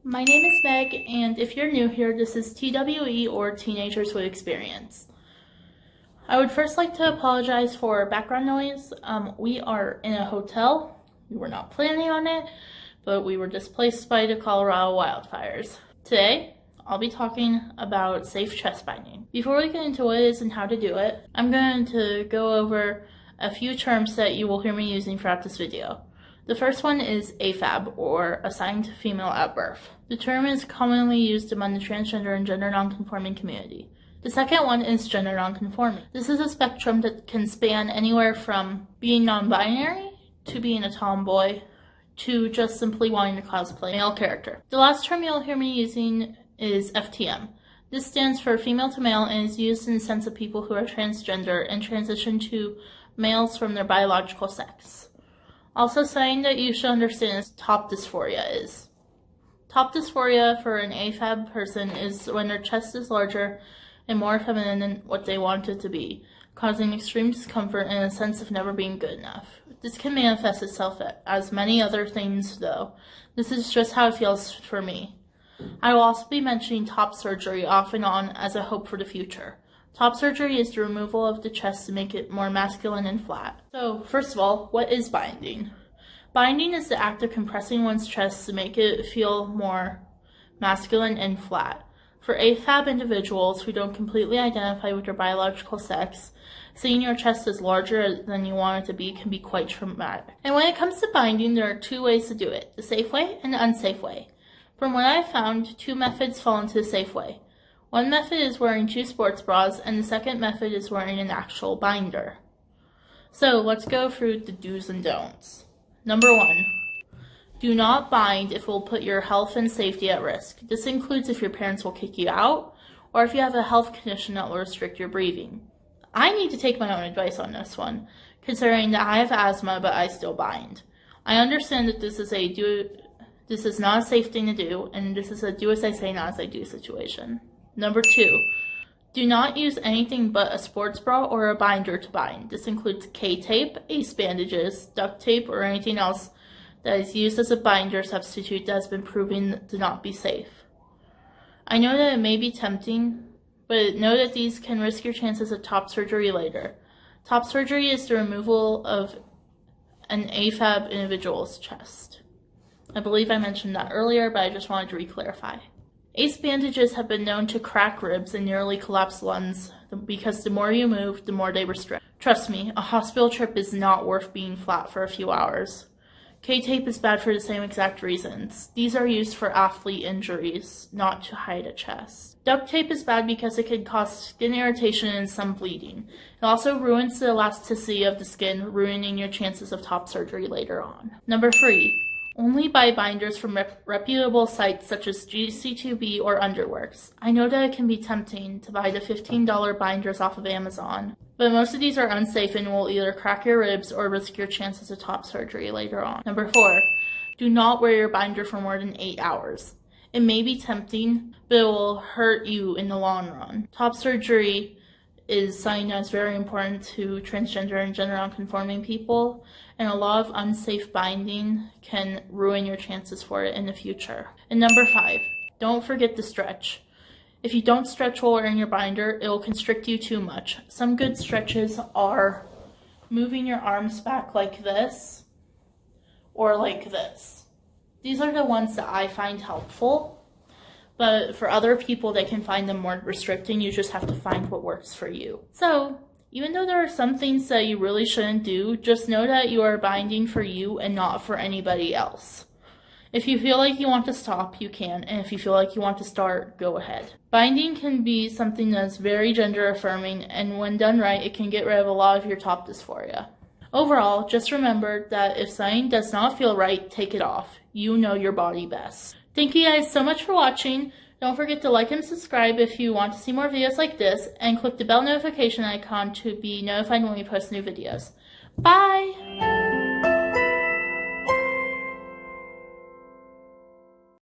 My name is Meg, and if you're new here, this is TWE, or Teenagers with Experience. I would first like to apologize for background noise. We are in a hotel. We were not planning on it, but we were displaced by the Colorado wildfires. Today, I'll be talking about safe chest binding. Before we get into what it is and how to do it, I'm going to go over a few terms that you will hear me using throughout this video. The first one is A.F.A.B, or assigned female at birth. The term is commonly used among the transgender and gender nonconforming community. The second one is gender nonconforming. This is a spectrum that can span anywhere from being non-binary to being a tomboy to just simply wanting to cosplay a male character. The last term you'll hear me using is F.T.M. This stands for female to male and is used in the sense of people who are transgender and transition to males from their biological sex. Also, something that you should understand is top dysphoria is. Top dysphoria for an A.F.A.B person is when their chest is larger and more feminine than what they want it to be, causing extreme discomfort and a sense of never being good enough. This can manifest itself as many other things, though. This is just how it feels for me. I will also be mentioning top surgery off and on as a hope for the future. Top surgery is the removal of the chest to make it more masculine and flat. So, first of all, what is binding? Binding is the act of compressing one's chest to make it feel more masculine and flat. For A.F.A.B individuals who don't completely identify with their biological sex, seeing your chest as larger than you want it to be can be quite traumatic. And when it comes to binding, there are two ways to do it, the safe way and the unsafe way. From what I've found, two methods fall into the safe way. One method is wearing 2 sports bras, and the second method is wearing an actual binder. So let's go through the do's and don'ts. Number 1, do not bind if it will put your health and safety at risk. This includes if your parents will kick you out, or if you have a health condition that will restrict your breathing. I need to take my own advice on this one, considering that I have asthma but I still bind. I understand that this is not a safe thing to do, and this is a do as I say, not as I do situation. Number 2, do not use anything but a sports bra or a binder to bind. This includes K-tape, ACE bandages, duct tape, or anything else that is used as a binder substitute that has been proven to not be safe. I know that it may be tempting, but know that these can risk your chances of top surgery later. Top surgery is the removal of an A.F.A.B individual's chest. I believe I mentioned that earlier, but I just wanted to re-clarify. ACE bandages have been known to crack ribs and nearly collapse lungs because the more you move, the more they restrict. Trust me, a hospital trip is not worth being flat for a few hours. K-tape is bad for the same exact reasons. These are used for athlete injuries, not to hide a chest. Duct tape is bad because it can cause skin irritation and some bleeding. It also ruins the elasticity of the skin, ruining your chances of top surgery later on. Number 3. Only buy binders from reputable sites such as GC2B or Underworks. I know that it can be tempting to buy the $15 binders off of Amazon, but most of these are unsafe and will either crack your ribs or risk your chances of top surgery later on. Number 4, do not wear your binder for more than 8 hours. It may be tempting, but it will hurt you in the long run. Top surgery is something that's very important to transgender and gender nonconforming people, and a lot of unsafe binding can ruin your chances for it in the future. And number 5, don't forget to stretch. If you don't stretch while wearing your binder, it will constrict you too much. Some good stretches are moving your arms back like this, or like this. These are the ones that I find helpful. But for other people, they can find them more restricting. You just have to find what works for you. So, even though there are some things that you really shouldn't do, just know that you are binding for you and not for anybody else. If you feel like you want to stop, you can. And if you feel like you want to start, go ahead. Binding can be something that's very gender affirming, and when done right, it can get rid of a lot of your top dysphoria. Overall, just remember that if something does not feel right, take it off. You know your body best. Thank you guys so much for watching. Don't forget to like and subscribe if you want to see more videos like this, and click the bell notification icon to be notified when we post new videos. Bye!